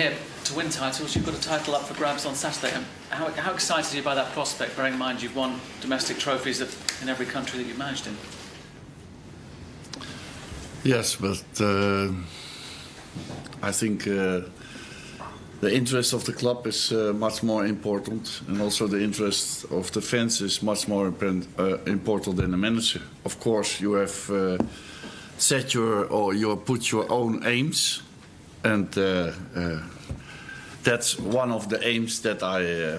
here to win titles. You've got a title up for grabs on Saturday. How excited are you by that prospect, bearing in mind you've won domestic trophies in every country that you've managed in? Yes, but I think the interest of the club is much more important, and also the interest of the fans is much more important than the manager. Of course, you have set you put your own aims, and that's one of the aims that I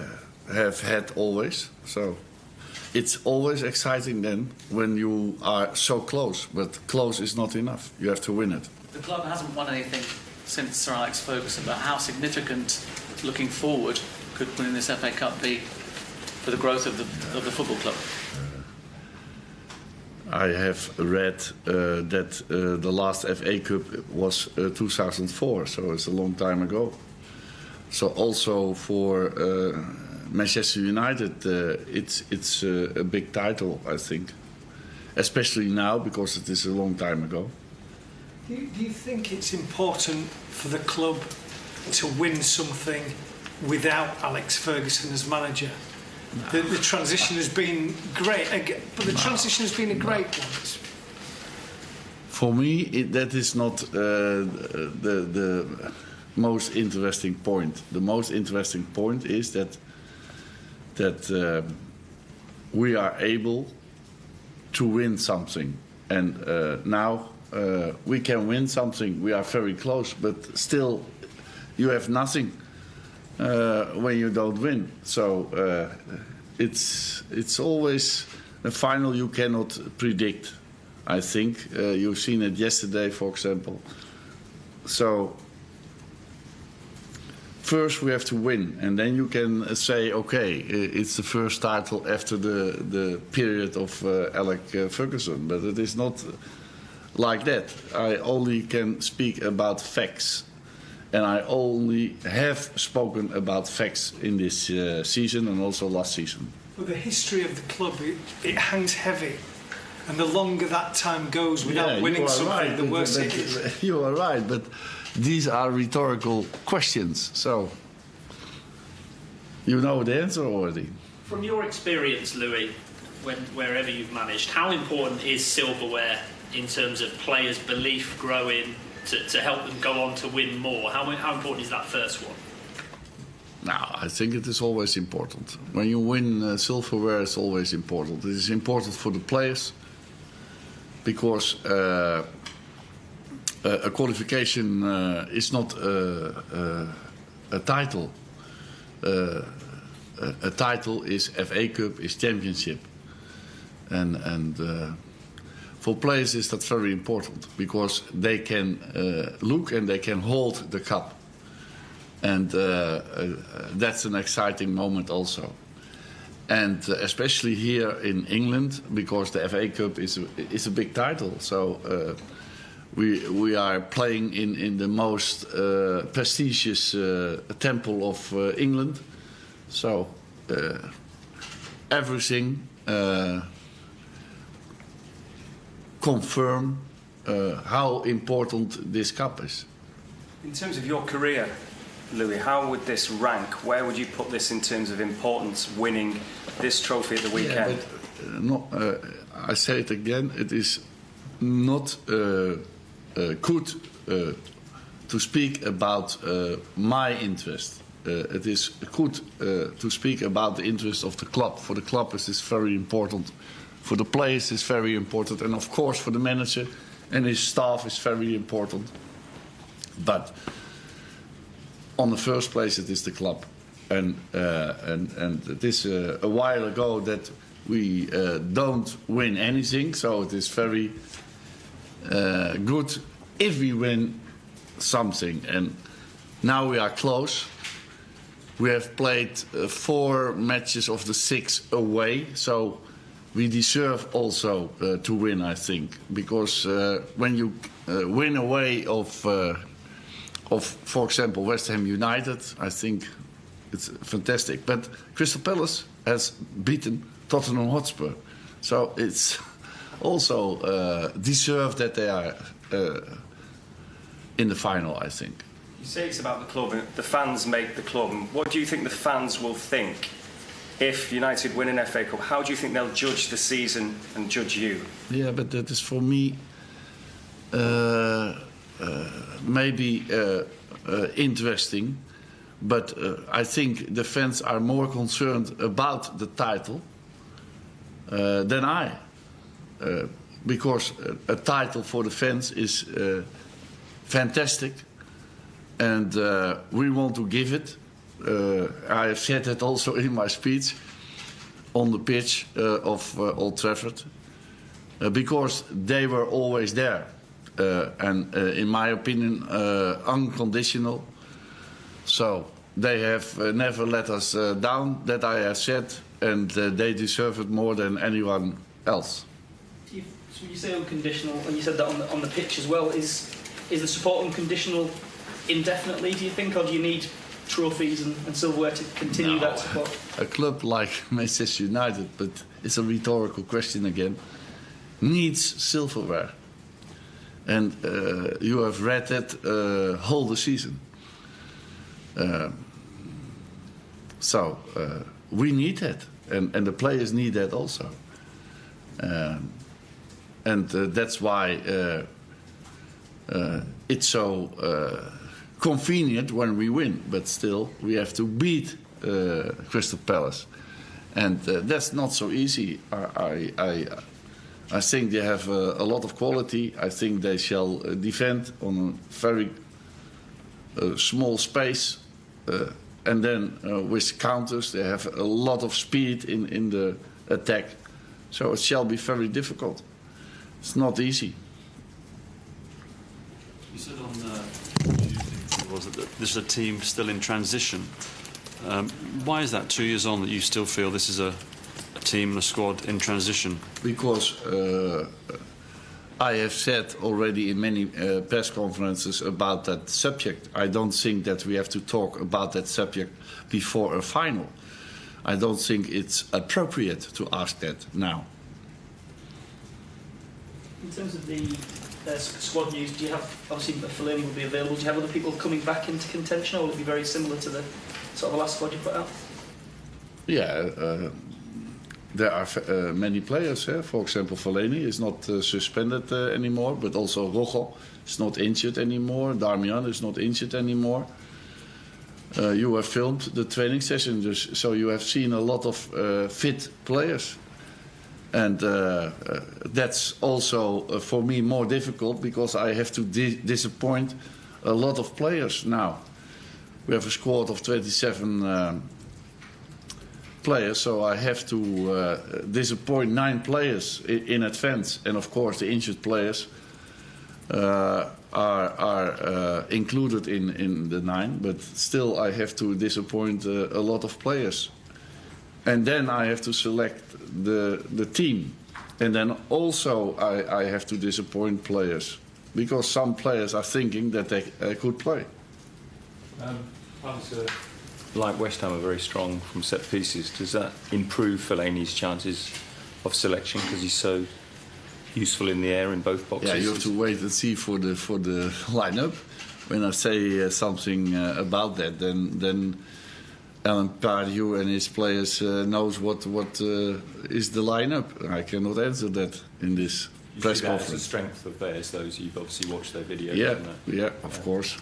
have had always. So it's always exciting then when you are so close, but close is not enough. You have to win it. The club hasn't won anything since Sir Alex Ferguson, but how significant, looking forward, could winning this FA Cup be for the growth of the football club? I have read that the last FA Cup was 2004, so it's a long time ago. So also for Manchester United, it's a big title, I think, especially now because it is a long time ago. Do you think it's important for the club to win something without Alex Ferguson as manager? No. The transition has been great, but the transition has been a great one. For me, that is not the most interesting point. The most interesting point is that we are able to win something, and now we can win something. We are very close, but still, you have nothing when you don't win. So it's always a final you cannot predict. I think you've seen it yesterday, for example. So first we have to win, and then you can say, okay, it's the first title after the period of Alex Ferguson, but it is not like that. I only can speak about facts, and I only have spoken about facts in this season and also last season. Well, the history of the club, it hangs heavy, and the longer that time goes without winning something, right, the worse it is. You are right, but these are rhetorical questions, so you know the answer already. From your experience, Louis, wherever you've managed, how important is silverware in terms of players' belief growing to help them go on to win more? How important is that first one? Now, I think it is always important. When you win silverware, it's always important. It is important for the players because a qualification is not a title. A title is FA Cup, is championship, and for players is that very important because they can look and they can hold the cup, and that's an exciting moment also. And especially here in England, because the FA Cup is a big title, so we are playing in the most prestigious temple of England, so everything confirm how important this cup is. In terms of your career, Louis, how would this rank? Where would you put this in terms of importance, winning this trophy at the weekend? Yeah, but, I say it again, it is not good to speak about my interest. It is good to speak about the interest of the club. For the club, it is very important. For the players, it's very important, and of course for the manager and his staff, is very important. But on the first place, it is the club, and it is a while ago that we don't win anything. So it is very good if we win something, and now we are close. We have played 4 matches of the 6 away, so we deserve also to win, I think, because when you win away of, for example, West Ham United, I think it's fantastic. But Crystal Palace has beaten Tottenham Hotspur, so it's also deserved that they are in the final, I think. You say it's about the club, and the fans make the club. And what do you think the fans will think if United win an FA Cup? How do you think they'll judge the season and judge you? Yeah, but that is for me maybe interesting. But I think the fans are more concerned about the title than I. Because a title for the fans is fantastic. And we want to give it. I have said that also in my speech on the pitch of Old Trafford. Because they were always there. And in my opinion, unconditional. So they have never let us down, that I have said. And they deserve it more than anyone else. So you say unconditional, and you said that on the pitch as well. Is the support unconditional indefinitely, do you think, or do you need trophies and silverware to continue that support? A club like Manchester United, but it's a rhetorical question again, needs silverware. And you have read that whole the season. So we need that, and the players need that also. And that's why it's so convenient when we win. But still, we have to beat Crystal Palace, and that's not so easy. I think they have a lot of quality. I think they shall defend on a very small space, and then with counters they have a lot of speed in the attack. So it shall be very difficult. It's not easy. You said on was it that this is a team still in transition. Why is that 2 years on that you still feel this is a team and a squad in transition? Because I have said already in many press conferences about that subject. I don't think that we have to talk about that subject before a final. I don't think it's appropriate to ask that now. In terms of the squad news, do you have, obviously Fellaini will be available, do you have other people coming back into contention, or will it be very similar to the sort of the last squad you put out? Yeah, there are many players. For example, Fellaini is not suspended anymore, but also Rojo is not injured anymore. Darmian is not injured anymore. You have filmed the training session, so you have seen a lot of fit players. And that's also for me more difficult because I have to disappoint a lot of players now. We have a squad of 27 players, so I have to disappoint 9 players in advance. And of course, the injured players are included in the 9, but still I have to disappoint a lot of players. And then I have to select the team. And then also I have to disappoint players. Because some players are thinking that they could play. Like West Ham are very strong from set pieces. Does that improve Fellaini's chances of selection because he's so useful in the air in both boxes? Yeah, you have to wait and see for the lineup. When I say something about that, then Alan Pardew and his players knows what is the lineup. I cannot answer that in this press conference. That's the strength of theirs. Those you've obviously watched their videos. Yeah, of course.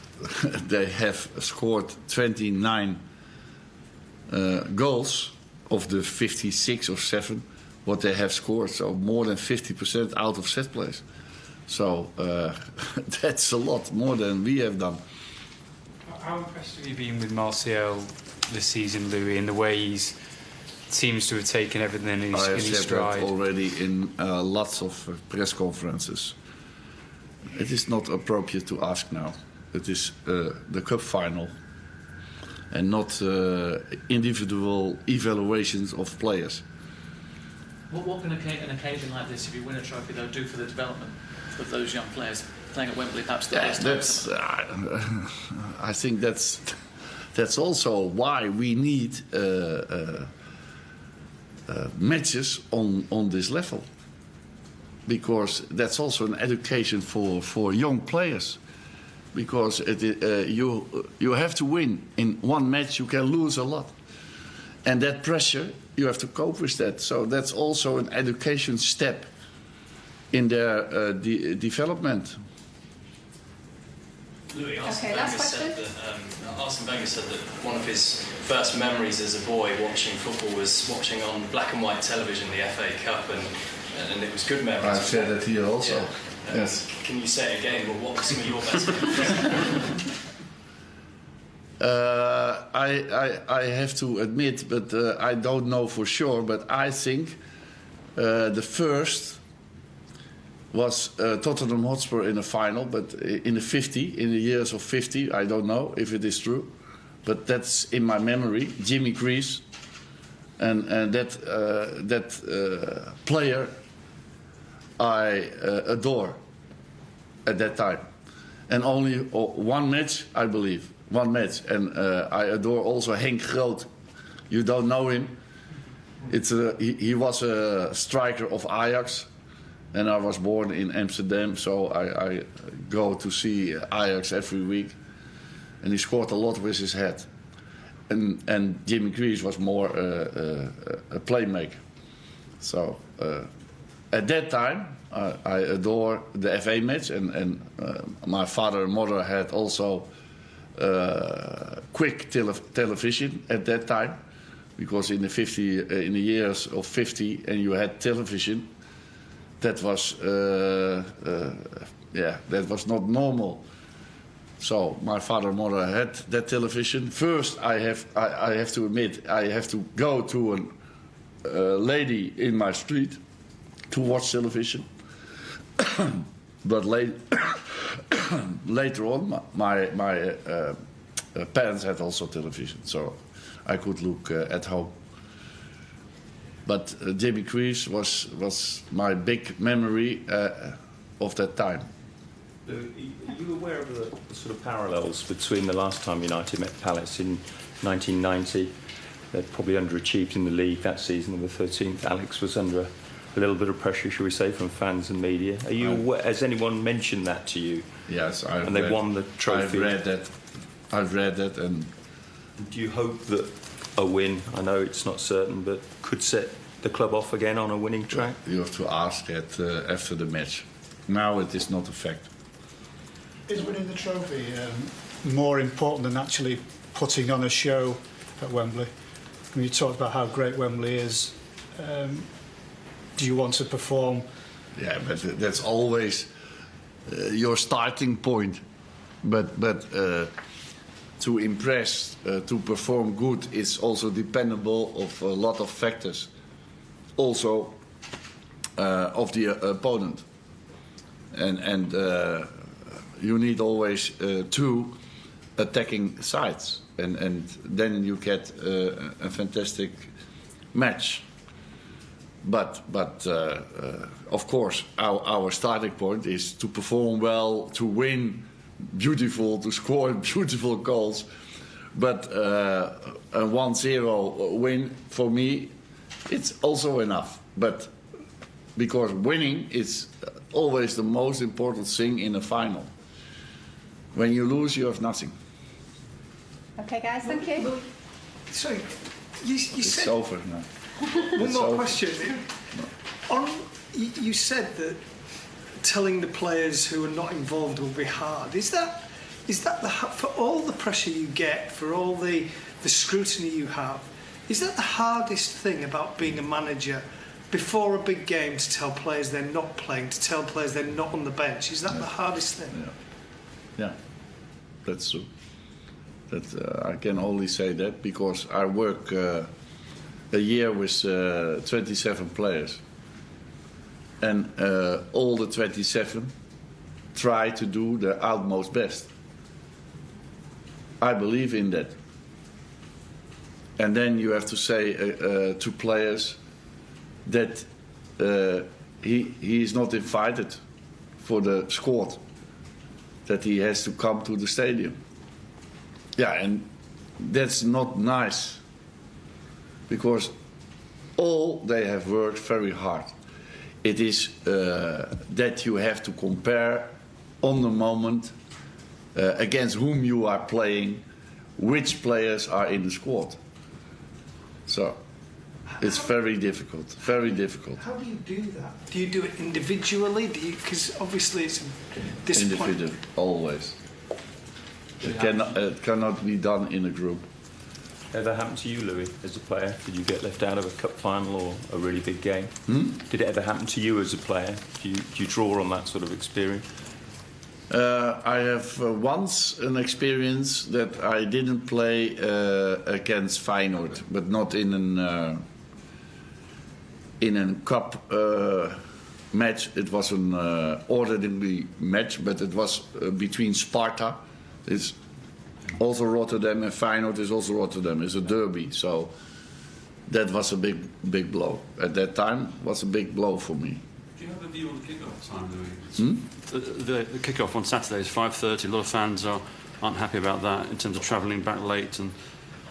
They have scored 29 goals of the 56 or 7 what they have scored. So more than 50% out of set plays. So that's a lot more than we have done. How impressed have you been with Martial this season, Louis, in the way he seems to have taken everything in his stride? I have said that already in lots of press conferences. It is not appropriate to ask now. It is the cup final and not individual evaluations of players. What can an occasion like this, if you win a trophy, though, do for the development of those young players playing at Wembley? Perhaps that's. I think that's also why we need matches on this level, because that's also an education for young players. because you have to win. In one match you can lose a lot, and that pressure you have to cope with that. So that's also an education step in their development. Louis, Okay, last question. Arsene Wenger said that one of his first memories as a boy watching football was watching on black and white television the FA Cup, and it was good memories. I've said that here also. Yeah. Yes. Can you say it again? Well, what were some of your best memories? I have to admit, but I don't know for sure. But I think the first was Tottenham Hotspur in the final, but in the years of 50. I don't know if it is true, but that's in my memory. Jimmy Greaves, and that player I adore at that time, and only one match, I believe. One match, and I adore also Henk Groot. You don't know him. He was a striker of Ajax, and I was born in Amsterdam, so I go to see Ajax every week. And he scored a lot with his head. And Jimmy Greaves was more a playmaker. So at that time, I adore the FA match, and my father and mother had also quick television at that time, because in the years of 50, and you had television, that was that was not normal. So my father and mother had that television. First, I have to admit, I have to go to a lady in my street to watch television. But later on, my parents had also television, so I could look at home. But Jimmy Greaves was my big memory of that time. Are you aware of the sort of parallels between the last time United met Palace in 1990? They'd probably underachieved in the league that season, they were 13th. Alex was under a little bit of pressure, shall we say, from fans and media. Are you aware, has anyone mentioned that to you? Yes, and they won the trophy. I've read that, and do you hope that a win, I know it's not certain, but could set the club off again on a winning track? You have to ask that after the match. Now it is not a fact. Is winning the trophy more important than actually putting on a show at Wembley? I mean, you talked about how great Wembley is. Do you want to perform? Yeah, but that's always your starting point. But to impress, to perform good, is also dependable of a lot of factors. Also of the opponent, and you need always two attacking sides, and then you get a fantastic match. But of course, our starting point is to perform well, to win beautiful, to score beautiful goals. But a 1-0 win, for me, it's also enough. But because winning is always the most important thing in a final. When you lose, you have nothing. Okay, guys, thank you. Sorry, you It's said... over now. One more question. You said that telling the players who are not involved will be hard. Is that for all the pressure you get, for all the scrutiny you have, is that the hardest thing about being a manager before a big game, to tell players they're not playing, to tell players they're not on the bench? Is that the hardest thing? Yeah, that's true. I can only say that because I work a year with 27 players, and all the 27 try to do their utmost best. I believe in that. And then you have to say to players that he is not invited for the squad, that he has to come to the stadium. Yeah, and that's not nice, because all they have worked very hard. It is that you have to compare on the moment against whom you are playing, which players are in the squad. So it's very difficult, very difficult. How do you do that? Do you do it individually? Because obviously it's a disappointment. Individual, always. It cannot be done in a group. Ever happened to you, Louis, as a player? Did you get left out of a cup final or a really big game? Did it ever happen to you as a player? Do you draw on that sort of experience? I have once an experience that I didn't play against Feyenoord, but not in a cup match. It was an ordinary match, but it was between Sparta. It's also Rotterdam, and Feyenoord is also Rotterdam. It's a derby, so that was a big blow. At that time, was a big blow for me. Do you have a view on the kick-off time, Louis? The kick-off on Saturday is 5:30. A lot of fans aren't happy about that in terms of travelling back late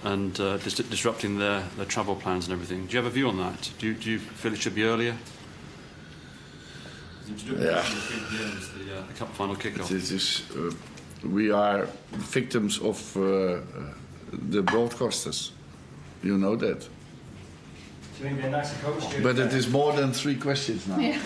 and disrupting their travel plans and everything. Do you have a view on that? Do you feel it should be earlier? Yeah. The cup final kick-off. We are victims of the broadcasters. You know that. Do you think it'd be a nicer coach? But it is more than 3 questions now. Yeah.